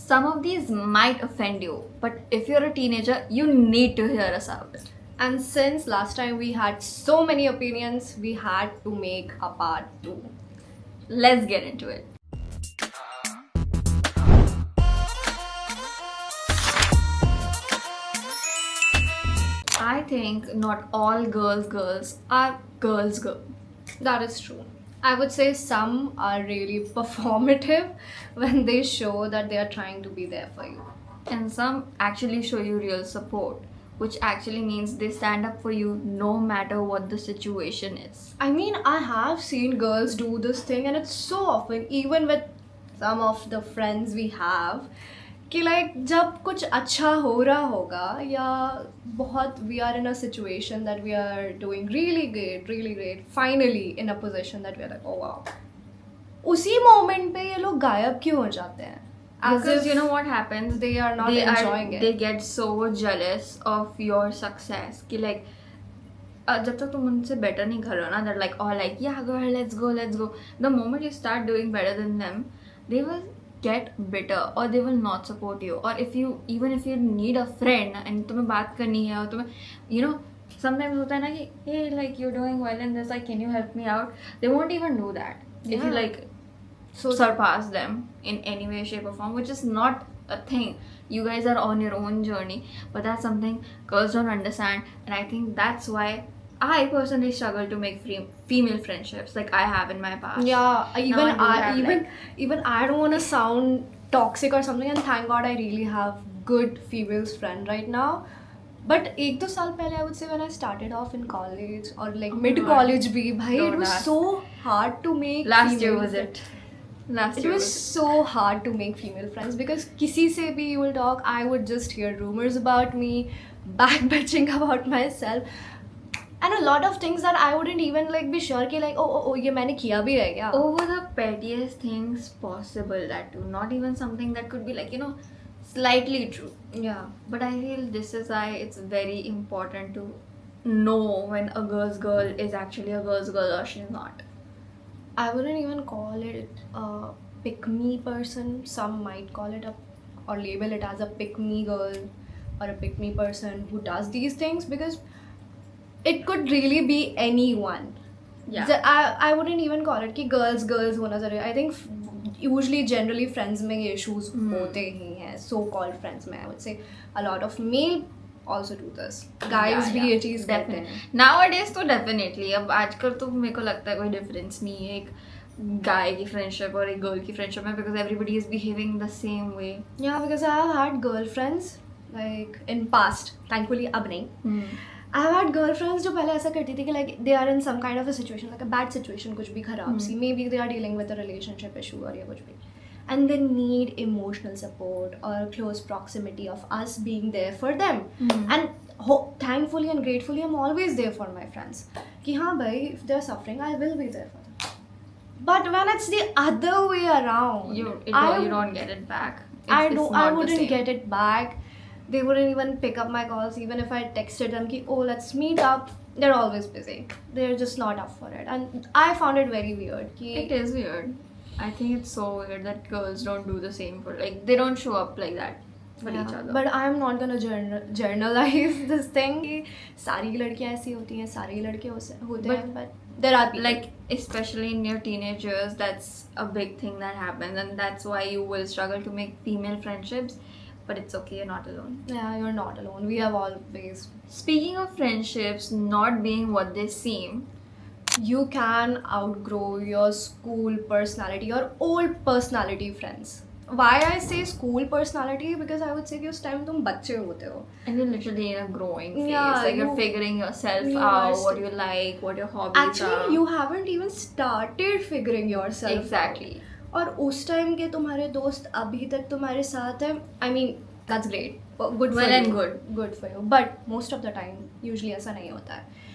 some of these might offend you, but if you're a teenager, you need to hear us out. And since last time we had so many opinions, we had to make a part 2. Let's get into it. I think not all girls are girls. That is true. I would say some are really performative when they show that they are trying to be there for you. And some actually show you real support, which actually means they stand up for you no matter what the situation is. I mean, I have seen girls do this thing, and it's so often, even with some of the friends we have, कि like जब कुछ अच्छा हो रहा होगा या बहुत we are in a situation that we are doing really great, finally in a position that we are like, oh wow. उसी moment पे ये लोग गायब क्यों हो जाते हैं? As Because if you know what happens? they are not enjoying it. They get so jealous of your success कि like जब तक तुम उनसे better नहीं कर रहे हो ना, they're like all like yeah girl let's go. The moment you start doing better than them, they will get bitter or they will not support you. Or if you need a friend and तुम्हें बात करनी है और तुम्हें you know sometimes होता है ना कि hey like you're doing well in this, like can you help me out, they won't even do that if you Yeah. like surpass them in any way shape or form, which is not a thing. You guys are on your own journey, but that's something girls don't understand, and I think that's why I personally struggle to make female friendships like I have in my past. Yeah, even Now I do have, even I don't want to sound toxic or something, and thank God I really have good females friend right now. But एक दो साल पहले I would say when I started off in college or like Oh my mid college भी भाई it Don't was ask. so hard to make last year female was friends. it last It year was so hard to make female friends because किसी से भी you will talk, I would just hear rumors about me, backbitching about myself, and a lot of things that I wouldn't even like be sure कि like oh ये मैंने किया भी है क्या? over the pettiest things possible, that too, not even something that could be like slightly true. Yeah. But I feel this is why it's very important to know when a girl's girl is actually a girl's girl or she's not. I wouldn't even call it a pick me person. Some might call it or label it as a pick me girl or a pick me person who does these things because it could really be anyone. Yeah. I wouldn't even call it कि girls होना जरूरी. I think usually generally friends में ये issues होते ही हैं. So called friends में I would say a lot of male also do this. Guys भी ये चीज़ करते हैं. Nowadays तो definitely. अब आजकल तो मेरे को लगता है कोई difference नहीं है एक guy की friendship और एक girl की friendship में, because everybody is behaving the same way. Yeah, because I have had girlfriends like in past. Thankfully अब नहीं. I have had girlfriends जो पहले ऐसा करती थी कि like they are in some kind of a situation, like a bad situation, कुछ भी खराब सी, maybe they are dealing with a relationship issue और या कुछ भी, and they need emotional support or close proximity of us being there for them. And thankfully and gratefully I'm always there for my friends कि हाँ भाई if they are suffering I will be there for them. But when it's the other way around, You don't get it back. I It's not I the wouldn't same. get it back. They wouldn't even pick up my calls even if I texted them ki, oh let's meet up. They're always busy. They're just not up for it, and I found it very weird ki, It is weird. I think it's so weird that girls don't do the same for, like, they don't show up like that for each other. But I'm not gonna journalize this thing कि सारी लड़कियाँ ऐसी होती हैं, सारे लड़के होते हैं, but there are people. Like, especially in your teenage years, that's a big thing that happens, and that's why you will struggle to make female friendships. But it's okay, you're not alone. Yeah, you're not alone. We have always. Speaking of friendships not being what they seem, You can outgrow your school personality, your old personality friends. Why I say school personality? Because I would say कि उस time तुम बच्चे होते हो. and you're literally in a growing phase. Yeah, like you're you- figuring yourself you are out, what still- you like, what your hobbies are. Actually, you haven't even started figuring yourself Exactly. out. और उस time के तुम्हारे दोस्त अभी तक तुम्हारे साथ हैं. I mean, that's great. Good for Well you. and good. Good for you. But most of the time, usually ऐसा नहीं होता है.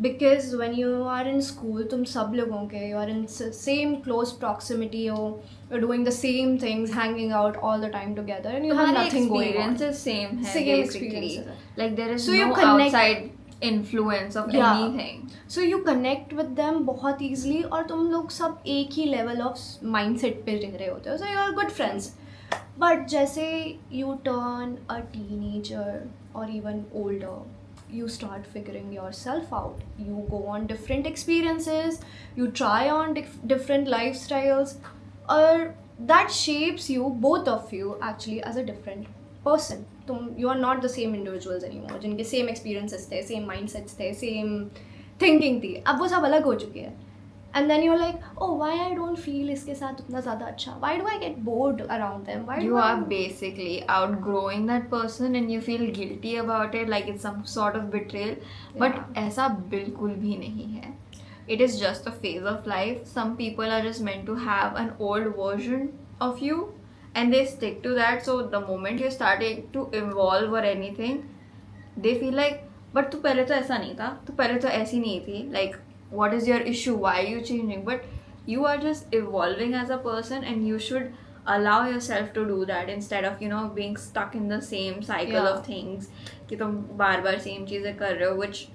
Because when you are in school, तुम सब लोगों के, you are in same close proximity हो, you're doing the same things, hanging out all the time together, and you have तुम्हारे nothing going on. experiences same है Same basically. experiences है. Like there is So you no connect- outside influence of Yeah. anything. So you connect with them बहुत easily और तुम लोग सब एक ही level of mindset पे रह रहे होते हो. So you are good friends. But जैसे you turn a teenager or even older, you start figuring yourself out. You go on different experiences, you try on different lifestyles, or that shapes you, both of you, actually, as a different person. You are not the same individuals anymore. जिनके same experiences थे, same mindsets थे, same thinking थी. अब वो सब अलग हो चुके हैं. And then you're like, oh, why I don't feel इसके साथ उतना ज़्यादा अच्छा? Why do I get bored around them? Why You do I... are basically outgrowing that person and you feel guilty about it, like it's some sort of betrayal. But Yeah. ऐसा बिल्कुल भी नहीं है. It is just a phase of life. Some people are just meant to have an old version of you and they stick to that. So the moment you're starting to evolve or anything, they feel like, but तू पहले तो ऐसा नहीं था, तू पहले तो ऐसी नहीं थी. Like, what is your issue? Why are you changing? But you are just evolving as a person and you should allow yourself to do that instead of, you know, being stuck in the same cycle Yeah. of things कि तुम बार बार same चीज़ें कर रहे हो which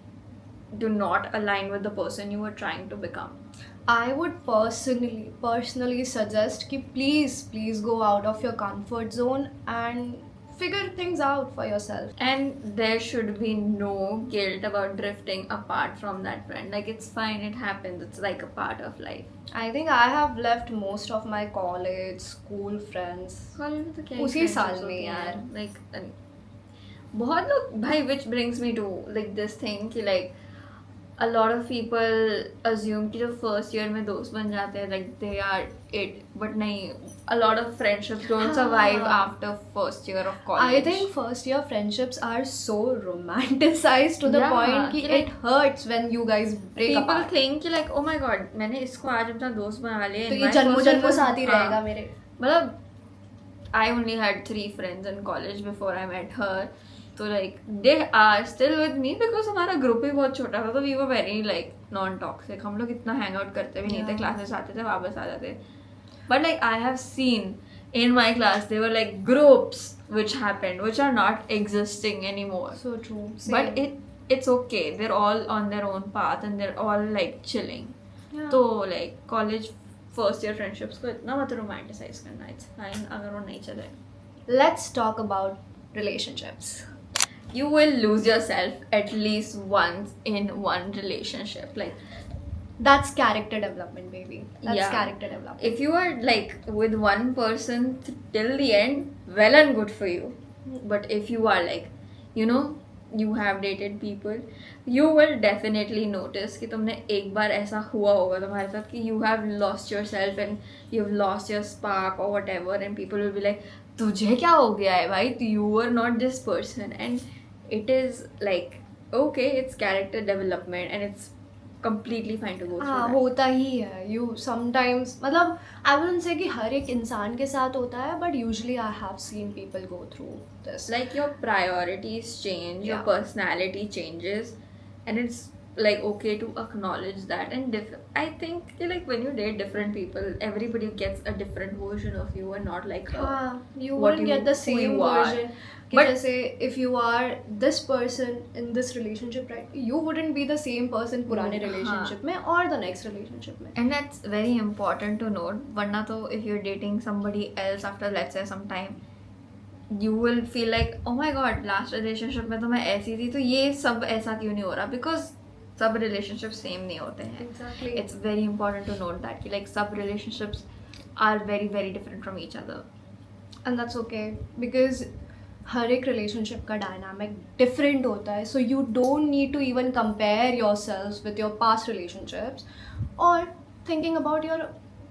do not align with the person you were trying to become. I would personally suggest कि please go out of your comfort zone and figure things out for yourself. And there should be no guilt about drifting apart from that friend. Like, it's fine, it happens, it's like a part of life. I think I have left most of my college, school friends. College में तो क्या ही उसी friendships साल में होती हैं. यार. Like, बहुत लोग भाई, which brings me to like this thing कि like a lot of people assume कि जो first year में दोस्त बन जाते हैं like they are it, but नहीं, a lot of friendships don't survive after first year of college. I think first year friendships are so romanticized to the Yeah, point कि like, it hurts when you guys break people apart. think कि like, oh my god, मैंने इसको आज अपना दोस्त बना लिया. तो in ये my जन्मों first year जन्मों was- साथ ही हाँ. रहेगा मेरे. मतलब I only had 3 friends in college before I met her. So like they are still with me because हमारा ग्रुप भी बहुत छोटा था, तो we were very like non-toxic. हम लोग इतना hang out करते भी नहीं थे, क्लासेस आते थे वापस आ जाते. But like I have seen in my class there were like groups which happened which are not existing anymore. So true. But it's okay. They're all on their own path and they're all like chilling. Yeah. तो like college first year friendships को इतना मत romanticize करना. It's fine अगर वो नहीं चले. Let's talk about relationships. You will lose yourself at least once in one relationship. Like, That's character development, baby. That's Yeah. character development. if you are like with one person till the end, well and good for you. But if you are like, you know, you have dated people, you will definitely notice कि तुमने एक बार ऐसा हुआ होगा तुम्हारे साथ कि you have lost yourself and you've lost your spark or whatever, and people will be like, तुझे क्या हो गया है भाई? You were not this person. And it is like, okay, it's character development and it's completely fine to go through हाँ that. होता ही है. You sometimes मतलब I wouldn't say कि हर एक इंसान के साथ होता है, but usually I have seen people go through this. Like your priorities change, your Yeah. personality changes, and it's like okay to acknowledge that. And I think like when you date different people, everybody gets a different version of you and not like हाँ, you what wouldn't you- get the who same you are. version. कि But- जैसे if you are this person in this relationship, right, you wouldn't be the same person पुराने हाँ. relationship में or the next relationship में. And that's very important to note. वरना तो if you're dating somebody else after let's say some time, you will feel like, oh my god, last relationship में तो मैं ऐसी थी, तो ये सब ऐसा क्यों नहीं हो रहा? Because सब relationships same नहीं होते हैं. Exactly. It's very important to note that कि like सब relationships are very very different from each other. And that's okay because हर एक relationship का dynamic different होता है, so you don't need to even compare yourselves with your past relationships or thinking about your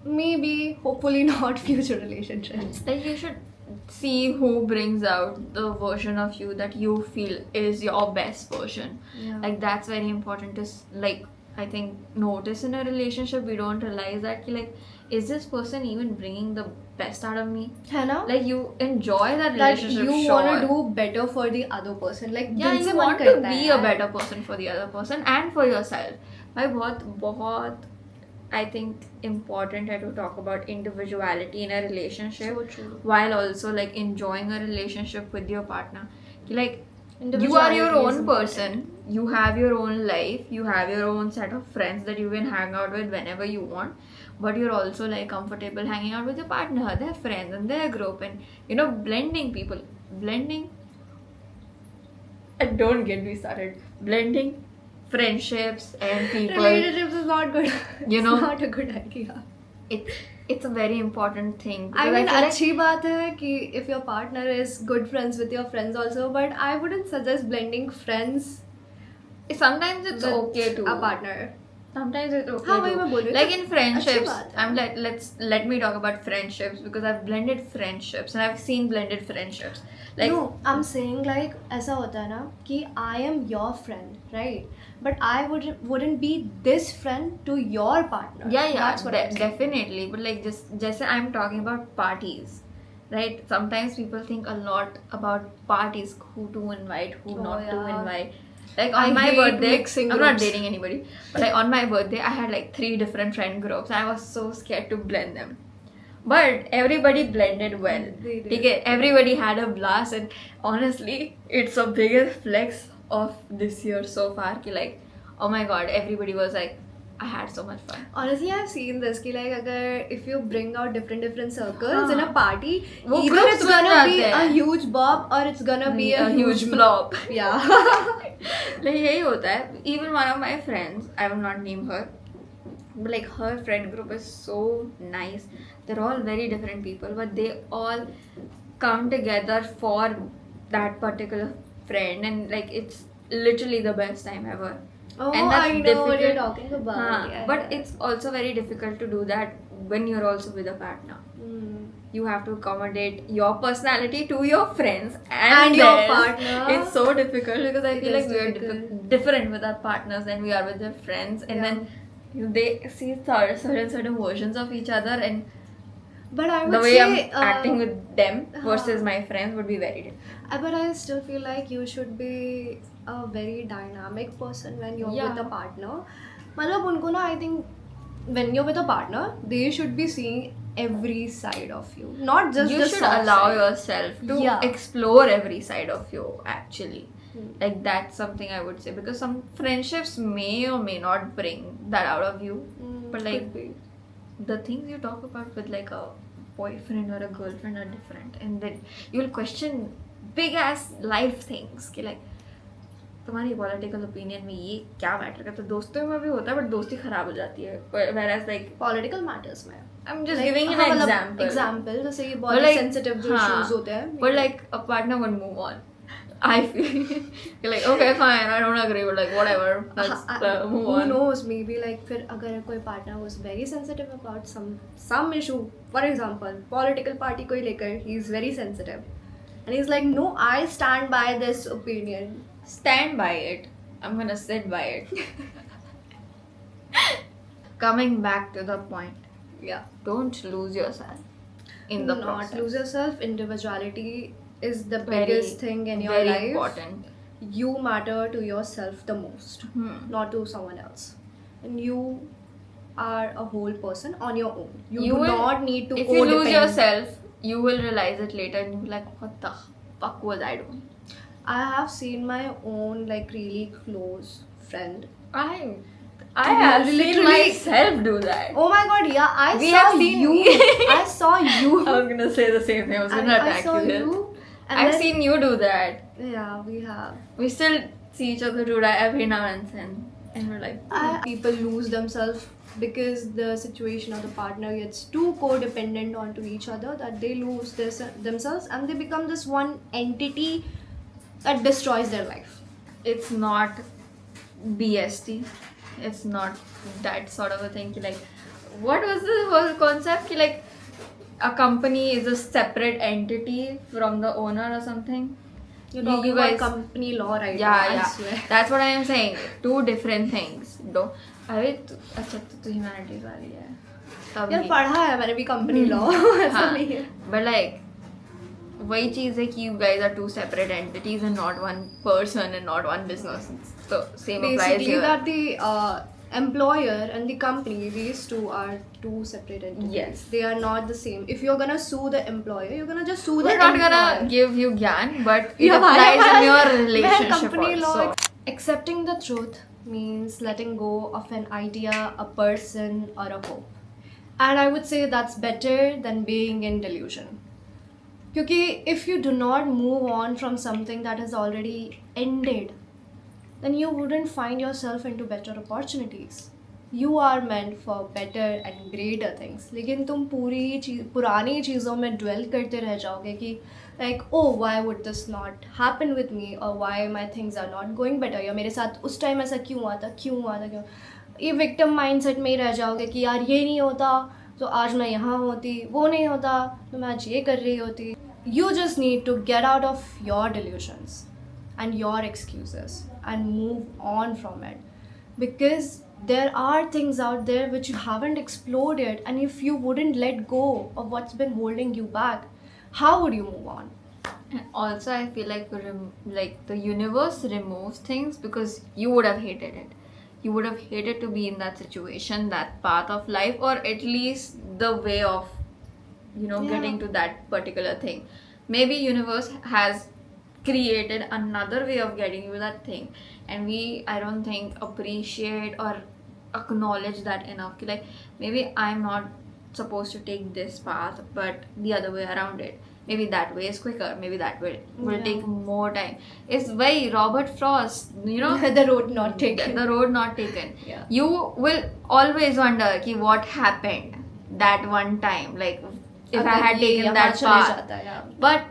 maybe hopefully not future relationships. Like you should see who brings out the version of you that you feel is your best version. Yeah. Like that's very important to like I think notice in a relationship. We don't realize that कि, like, is this person even bringing the best out of me? है ना? Like you enjoy that That relationship, you sure. want to do better for the other person. Like Yeah, दिल से you मन want to करता be है a यार. better person for the other person and for yourself. भाई बहुत I think important है to talk about individuality in a relationship So true. while also like enjoying a relationship with your partner. कि, like you are Individuality your is own important. person, you have your own life, you have your own set of friends that you can hang out with whenever you want, but you're also like comfortable hanging out with your partner, their friends, and their group, and blending people, blending. And don't get me started. Blending friendships and people. Relationships is not good. You know, it's not a good idea. It's a very important thing. I because mean, feel like- अच्छी बात है कि if your partner is good friends with your friends also, but I wouldn't suggest blending friends sometimes it's with okay to a partner. Sometimes it's okay. हाँ, वही too. मैं बोल रही हूँ, Like तो in friendships, अच्छी बात है। I'm like let me talk about friendships because I've blended friendships and I've seen blended friendships. Like No, I'm saying like ऐसा होता है ना कि I am your friend, right? But I wouldn't be this friend to your partner. yeah, That's what I'm saying. definitely. But like just I'm talking about parties, right? Sometimes people think a lot about parties, who to invite, who Oh, not to yeah. invite. Like I on my hate birthday, mixing I'm not groups. dating anybody, but like on my birthday, I had like 3 different friend groups. I was so scared to blend them, but everybody blended well. They did. Okay, everybody had a blast, and honestly, it's the biggest flex of this year so far. Ki like, oh my god, everybody was like, I had so much fun. Honestly, I've seen this कि like अगर if you bring out different circles हाँ. in a party, वो either groups it's बन gonna be जाते a हैं. huge bob or it's gonna be a huge flop. Yeah. Like यही होता है. Even one of my friends, I will not name her, but like her friend group is so nice. They're all very different people, but they all come together for that particular friend, and like it's literally the best time ever. Oh, And that's I know what you're difficult. talking about. हाँ, Yeah, but yeah. it's also very difficult to do that when you're also with a partner. Mm. You have to accommodate your personality to your friends And your theirs. partner. It's so difficult because I It feel is like we are difficult. different with our partners than we are with their friends, and Yeah. then they see certain versions of each other, and But I would the way say I'm acting with them versus हाँ. my friends would be very different. But I still feel like you should be a very dynamic person when you're Yeah. with a partner. मतलब उनको ना I think when you're with a partner, they should be seeing every side of you, not just You the should soft allow side. yourself to Yeah. explore every side of you actually. Hmm. Like that's something I would say, because some friendships may or may not bring that out of you. But like Could be. the things you talk about with like a boyfriend or a girlfriend are different, and then you'll question big ass life things कि like तुम्हारी political opinion में ये क्या matter करता है. दोस्तों में भी होता है, बट दोस्ती खराब हो जाती है. whereas like Political matters में I'm just Like, giving an हाँ, मतलब example. example जैसे ये But बहुत like, sensitive जो हाँ, issues होते हैं. but like a partner would move on. I feel you're like, okay, fine, I don't agree, but like whatever, let's move Who on. knows, maybe like फिर अगर कोई partner was very sensitive about some issue, for example political party को ही लेकर he's very sensitive and he's like, no, I stand by this opinion. Stand by it. I'm gonna sit by it. Coming back to the point, Yeah, don't lose yourself in the not process. lose yourself. Individuality is the Very, biggest thing in your very life. important. You matter to yourself the most, not to someone else, and you are a whole person on your own. You do will- not need to If you lose codepend. yourself, you will realize it later, and you'll be like, what the fuck was I doing? I have seen my own like really close friend. I have seen Literally- myself do that. Oh my god, yeah, I We saw have seen- you. I saw you. I was gonna say the same thing. I was gonna I attack saw you. There. you. And I've then- seen you do that. Yeah, we have. We still see each other do that every now and then, and we're like, People lose themselves because the situation of the partner gets too codependent onto each other that they lose themselves and they become this one entity that destroys their life. it's not BST. It's not that sort of a thing. Like, what was the whole concept? Like, a company is a separate entity from the owner or something. You're talking You about guys- company law right now, Yeah, I yeah. swear. That's what I am saying. Two different things. अरे अच्छा तो humanities वाली है तब यार ही। पढ़ा है मैंने भी कंपनी लॉ ऐसा हाँ, नहीं है. but like वही चीज है कि you guys are two separate entities and not one person and not one business. So same applies Basically here. that the employer and the company, these two are two separate entities. Yes. They are not the same. If you're gonna sue the employer, you're gonna just sue the We're not employer. gonna give you gyan, but it Yeah, applies in your why relationship company law. also. Accepting the truth means letting go of an idea, a person, or a hope. And I would say that's better than being in delusion. Because if you do not move on from something that has already ended, then you wouldn't find yourself into better opportunities. You are meant for better and greater things. लेकिन तुम पुरानी चीज़ों में dwell करते रह जाओगे कि like, oh, why would this not happen with me, or why my things are not going better, या मेरे साथ उस टाइम ऐसा क्यों हुआ था, ये victim mindset में ही रह जाओगे कि यार ये नहीं होता तो आज मैं यहाँ होती, वो नहीं होता तो मैं आज ये कर रही होती. You just need to get out of your delusions and your excuses and move on from it, because there are things out there which you haven't explored yet, and if you wouldn't let go of what's been holding you back, how would you move on? And also, I feel like the universe removes things because you would have hated it. You would have hated to be in that situation, that path of life, or at least the way of, getting to that particular thing. Maybe universe has created another way of getting you that thing, and I don't think appreciate or acknowledge that enough. Like, maybe I'm not supposed to take this path, but the other way around it. Maybe that way is quicker, maybe that way will take more time. It's very Robert Frost, The road not taken. The road not taken. Yeah. You will always wonder ki what happened that one time, like if I had taken that path. But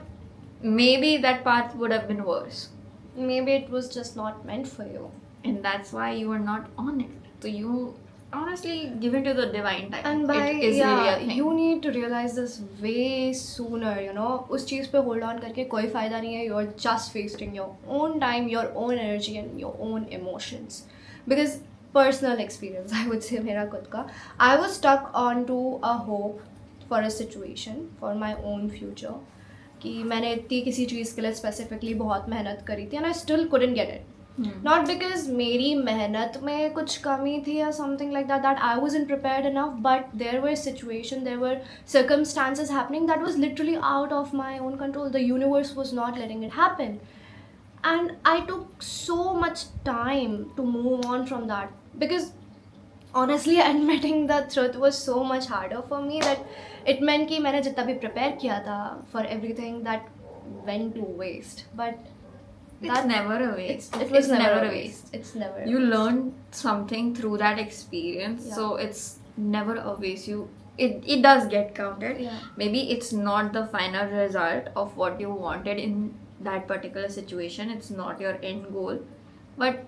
maybe that path would have been worse. Maybe it was just not meant for you. And that's why you were not on it. So you honestly give it to the divine time. And it is really a thing. You need to realize this way sooner, उस चीज़ पे hold on करके कोई फ़ायदा नहीं है. You're just wasting your own time, your own energy and your own emotions. Because personal experience, I would say मेरा खुद का, I was stuck onto a hope for a situation, for my own future, कि मैंने इतनी किसी चीज़ के लिए specifically बहुत मेहनत करी थी, and I still couldn't get it. Not because मेरी मेहनत में कुछ कमी थी or something like that I wasn't prepared enough, but there were situations, there were circumstances happening that was literally out of my own control. The universe was not letting it happen, and I took so much time to move on from that, because honestly admitting the truth was so much harder for me that it meant कि मैंने जितना भी prepare किया था for everything, that went to waste. But it's never a waste. It was never a waste. It's never. You learned something through that experience, so it's never a waste. It does get counted. Yeah. Maybe it's not the final result of what you wanted in that particular situation. It's not your end goal, but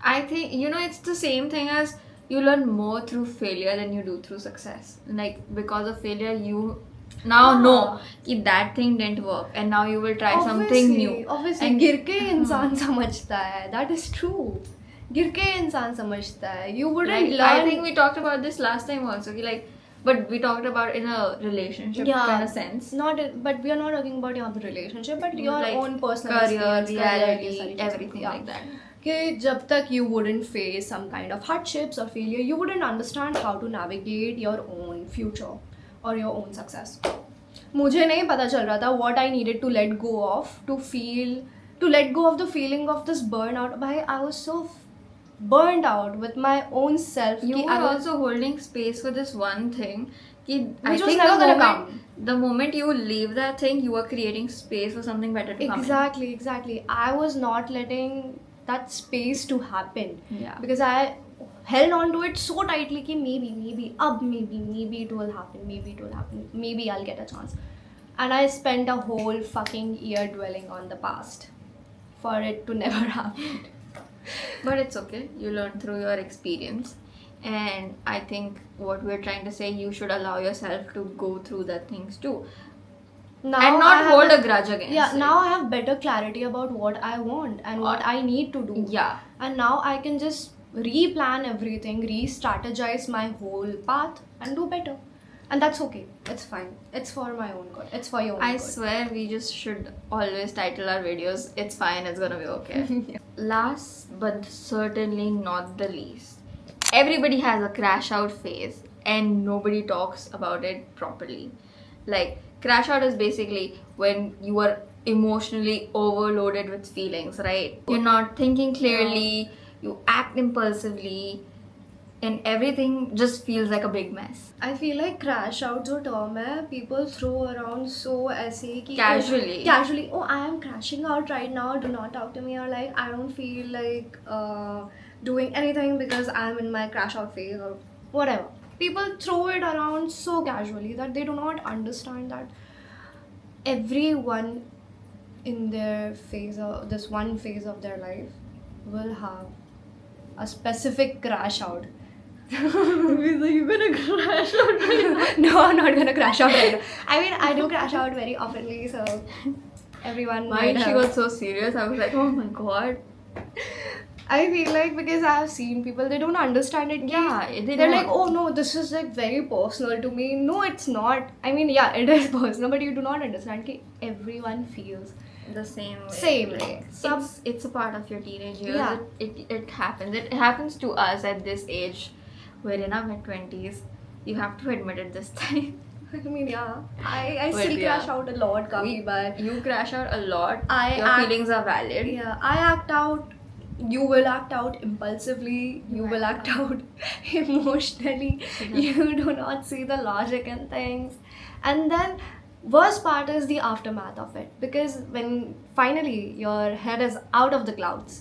I think it's the same thing as you learn more through failure than you do through success. Like, because of failure, you now know कि that thing didn't work, and now you will try something new. Obviously, गिर के इंसान समझता है. That is true. गिर के इंसान समझता है. You wouldn't learn. I think we talked about this last time also. But we talked about in a relationship kind of sense. But we are not talking about your relationship, but your own personal career, reality, everything like that. कि जब तक you wouldn't face some kind of hardships or failure, you wouldn't understand how to navigate your own future or your own success. मुझे नहीं पता चल रहा था what I needed to let go of to let go of the feeling of this burnout. I was so burned out with my own self. You were also holding space for this one thing. Which was never gonna come. The moment you leave that thing, you are creating space for something better to come in. Exactly. I was not letting that space to happen. Yeah. Because I held on to it so tightly कि maybe it will happen, maybe I'll get a chance. And I spent a whole fucking year dwelling on the past for it to never happen. But it's okay, you learn through your experience, and I think what we're trying to say, you should allow yourself to go through the things too. Now and not hold a grudge against it. Now I have better clarity about what I want and what I need to do. Yeah. And now I can just replan everything, re-strategize my whole path and do better. And that's okay. It's fine. It's for my own good. It's for your own good. I swear we just should always title our videos, "It's fine, it's gonna be okay." Yeah. Last but certainly not the least, everybody has a crash out phase and nobody talks about it properly. Like, crash out is basically when you are emotionally overloaded with feelings, right? You're not thinking clearly, you act impulsively, and everything just feels like a big mess. I feel like crash out जो term है people throw around so ऐसे कि Casually. oh I am crashing out right now, do not talk to me, or like I don't feel like doing anything because I am in my crash out phase or whatever. People throw it around so casually that they do not understand that everyone in their phase of this one phase of their life will have a specific crash out. You're gonna crash out. No, I'm not gonna crash out right now. I mean, I do crash out very oftenly, so everyone Why might she have. got so serious? I was like, oh my god. I feel like because I have seen people, they don't understand it. Yeah, they They're don't. like, oh no, this is like very personal to me. No, it's not. I mean, yeah, it is personal, but you do not understand that everyone feels The same way. Same way. It's a part of your teenage years. Yeah. It happens. It happens to us at this age. We're in our mid-20s. You have to admit it this time. I mean, yeah, I But still yeah. crash out a lot, काफी बार. You crash out a lot. I Your act- feelings are valid. Yeah, I act out. You will act out impulsively. You will act out emotionally. You do not see the logic in things. And then, worst part is the aftermath of it. Because when finally your head is out of the clouds,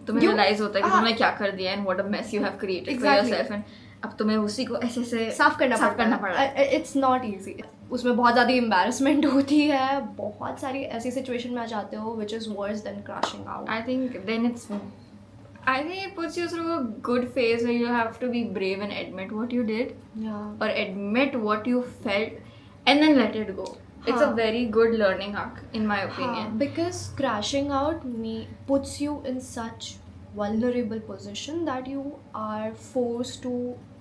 तुम्हें You- realize होता है कि हाँ. तुमने क्या कर दिया and what a mess you have created Exactly. for yourself, and अब तुम्हें उसी को ऐसे ऐसे साफ करना करना पड़ता पड़ा है. It's not easy. उसमें बहुत ज़्यादा embarrassment होती है. बहुत सारी ऐसी situation में आ जाते हो which is worse than crashing out. I think it puts you through a good phase where you have to be brave and admit what you did, Yeah. or admit what you felt, and then let it go. It's a हाँ. very good learning arc, in my opinion. हाँ, because crashing out puts you in such vulnerable position that you are forced to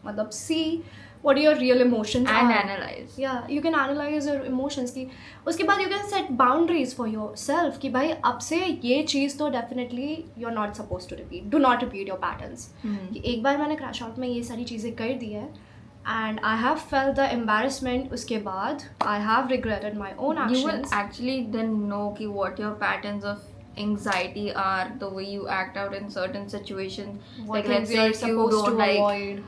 मतलब see what your real emotions And are. analyze. Yeah, you can analyze your emotions की उसके बाद you can set boundaries for yourself कि भाई अब से ये चीज़ तो definitely you're not supposed to repeat. Do not repeat your patterns. कि एक बार मैंने crash out में ये सारी चीज़ें कर दी है and I have felt the embarrassment उसके बाद I have regretted my own actions. You will actually then know कि what your patterns of anxiety are, the way you act out in certain situations. what Like let's things say you're if you supposed don't to like avoid.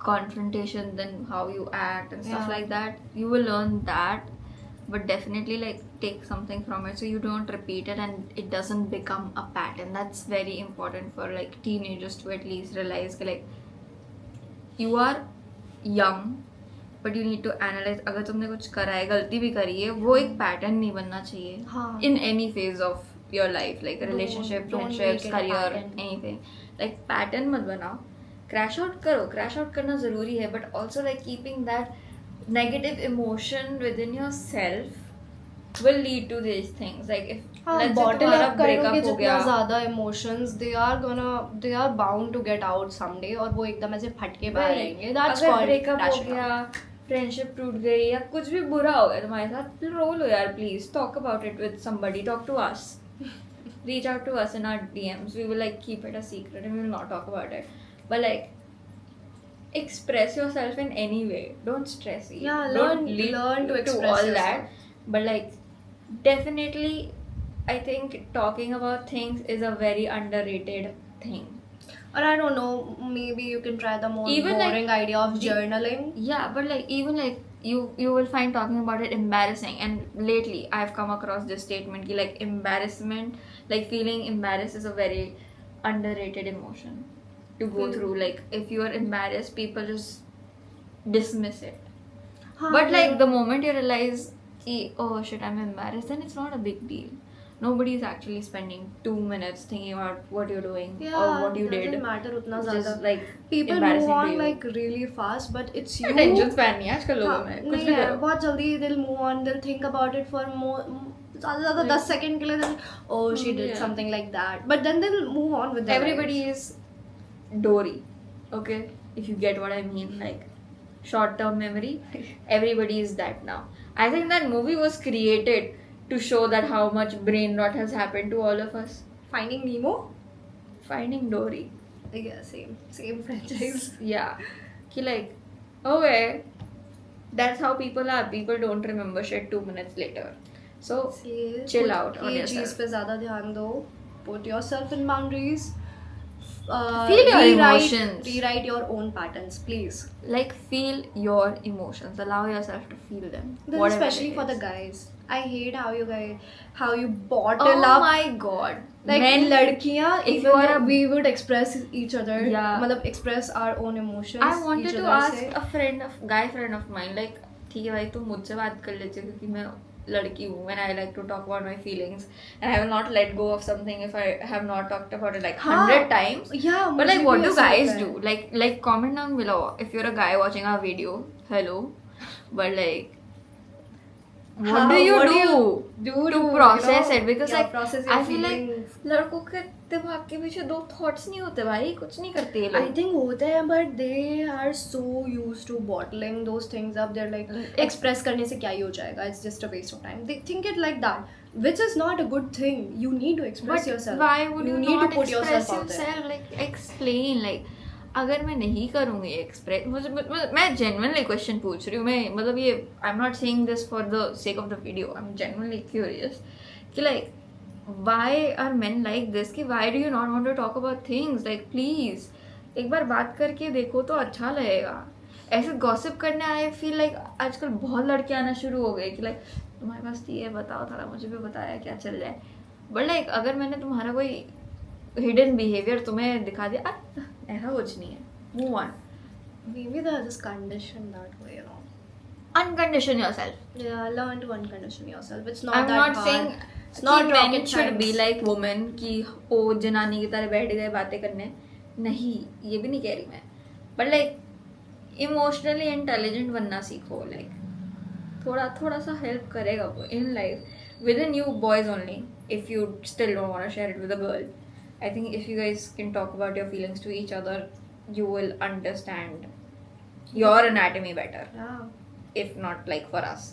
confrontation, then how you act and stuff Yeah. like that. You will learn that, but definitely like take something from it so you don't repeat it and it doesn't become a pattern. That's very important for like teenagers to at least realize that, like, you are young but you need to analyze. अगर तुमने कुछ करा है, गलती भी करी है, वो एक पैटर्न नहीं बनना चाहिए. हाँ. In any phase of your life, like a relationship, don't friendships, make it a career, pattern. anything. Like pattern मत बनाओ. Crash out करो. Crash out करना ज़रूरी है, but also like keeping that negative emotion within yourself will lead to these things. Like if हाँ, let's say bottle तुम्हारा up करोगे breakup हो जितना गया, ज़्यादा emotions they are bound to get out someday और वो एकदम ऐसे फट के बाहर आएंगे. That's अगर called ब्रेकअप हो crashing out. गया, फ्रेंडशिप टूट गई या कुछ भी बुरा हो गया तुम्हारे साथ, रो लो यार please. Talk about it with somebody. Talk to us. Reach out to us in our DMs. We will like keep it a secret and we will not talk about it. But like express yourself in any way. Don't stress it. Yeah, Don't learn to express all yourself. that. But like definitely I think talking about things is a very underrated thing. Or I don't know, maybe you can try the more Even, like, boring idea of journaling. Yeah, but like even like you will find talking about it embarrassing. And lately I've come across this statement ki like embarrassment, like feeling embarrassed is a very underrated emotion to go through. Like if you are embarrassed, people just dismiss it. हाँ, But like the moment you realize ki, oh shit, I'm embarrassed, then it's not a big deal. Nobody is actually spending 2 minutes thinking about what you're doing yeah, or what you did. doesn't matter उतना It's ज़्यादा. just like People embarrassing move to on you. like really fast, but it's you. Attention span नहीं है आजकल लोगों हाँ, में. कुछ नहीं भी है, करो. बहुत जल्दी they'll move on, they'll think about it for more ज़्यादा ज़्यादा 10 सेकंड के लिए they'll, oh she did Yeah. something like that, but then they'll move on with their Everybody lives. is Dory, okay? If you get what I mean, like short-term memory. Everybody is that now. I think that movie was created to show that how much brain rot has happened to all of us. Finding Nemo. Finding Dory. Yeah, same franchise. Yeah. Ki like, okay, that's how people are. People don't remember shit 2 minutes later. So chill out on ये चीज़ yourself. पे ज़्यादा ध्यान दो. Put yourself in boundaries. Feel your emotions. Rewrite your own patterns, please. Like, feel your emotions. Allow yourself to feel them. Then whatever especially it for the is. guys, I hate how you bottle Oh up. my god. Like Men, ladkiyan, if even you are though a- we would express each other, Yeah. मतलब express our own emotions. I wanted each to other ask से. a friend of guy friend of mine, like, ठीक है भाई तुम मुझसे बात कर लेते हो क्योंकि मैं लड़की हूँ and I like to talk about my feelings and I will not let go of something if I have not talked about it like 100 times. Yeah, But मुझे like, भी what do ऐसा guys लगता है. do? Like comment down below if you're a guy watching our video. Hello, but like, what do you do to process it? Because like, process your I feel like feelings. लड़कों के दिमाग के पीछे दो thoughts नहीं होते भाई, कुछ नहीं करते ये I लोग. think होते हैं, but they are so used to bottling those things up. They're like, express करने से क्या ही हो जाएगा? It's just a waste of time. They think it like that, which is not a good thing. You need to express But yourself. why would you need not to put express yourself out there. yourself? Like, explain. Like, अगर मैं नहीं करूँगी express, मैं genuinely question पूछ रही हूँ. मैं मतलब ये I am not saying this for the sake of the video. I am genuinely curious कि like why are men like this, कि why do you not want to talk about things. Like please एक बार बात करके देखो तो अच्छा लगेगा. ऐसे गॉसिप करने आई फील लाइक आजकल बहुत लड़के आना शुरू हो गए कि लाइक तुम्हारे पास ये बताओ, थोड़ा मुझे भी बताया क्या चल रहा है. बट लाइक अगर मैंने तुम्हारा कोई हिडन बिहेवियर तुम्हें दिखा दिया, ऐसा कुछ नहीं है, move on. Maybe they're just conditioned that way, you know. Uncondition yourself. Yeah, learn to uncondition yourself. It's not I'm that not hard. saying It's not men rocket should be science. like women कि ओ जनानी की तरह बैठ गए बातें करने. नहीं, ये भी नहीं कह रही मैं. But like emotionally intelligent बनना सीखो. Like थोड़ा सा help करेगा वो in life within you boys only. If you still don't want to share it with a girl, I think if you guys can talk about your feelings to each other, you will understand your anatomy better. Yeah. If not like for us.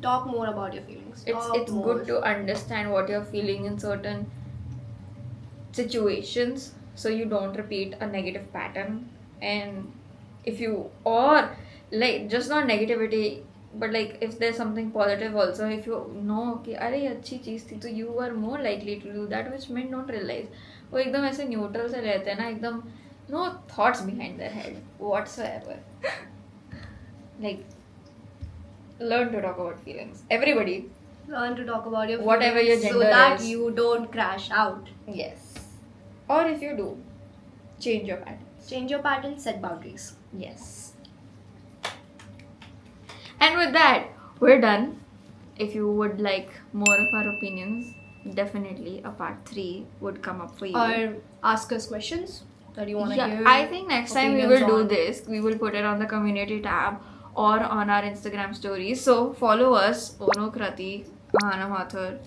Talk more about your feelings. It's more. good to understand what you're feeling in certain situations so you don't repeat a negative pattern. And if you, or like just not negativity, but like if there's something positive also, if you know कि अरे ये अच्छी चीज़ थी, तो you are more likely to do that, which men don't realize. वो एकदम ऐसे neutral से रहते हैं ना, एकदम no thoughts behind their head whatsoever. Like, learn to talk about feelings. Everybody. Learn to talk about your Whatever feelings your so gender that is. you don't crash out. Yes. Or if you do, change your patterns. Change your patterns, set boundaries. Yes. And with that, we're done. If you would like more of our opinions, definitely a part 3 would come up for you. Or ask us questions that you want to Yeah, hear. I think next time we will do this. We will put it on the community tab or on our Instagram stories. So follow us, Ono Krati, Ahana Mathur,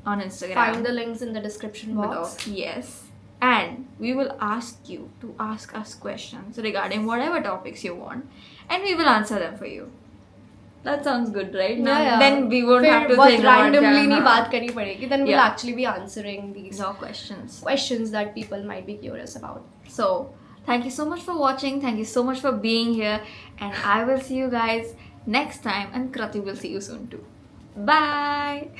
on Instagram. Find the links in the description below. box. Yes. And we will ask you to ask us questions regarding whatever topics you want, and we will answer them for you. That sounds good, right? Now, Yeah. then we won't फिर have to बहुत think about randomly नहीं हाँ. बात करनी पड़ेगी. Then we'll Yeah. actually be answering these No questions. questions that people might be curious about. So, thank you so much for watching. Thank you so much for being here. And I will see you guys next time. And Krati will see you soon too. Bye.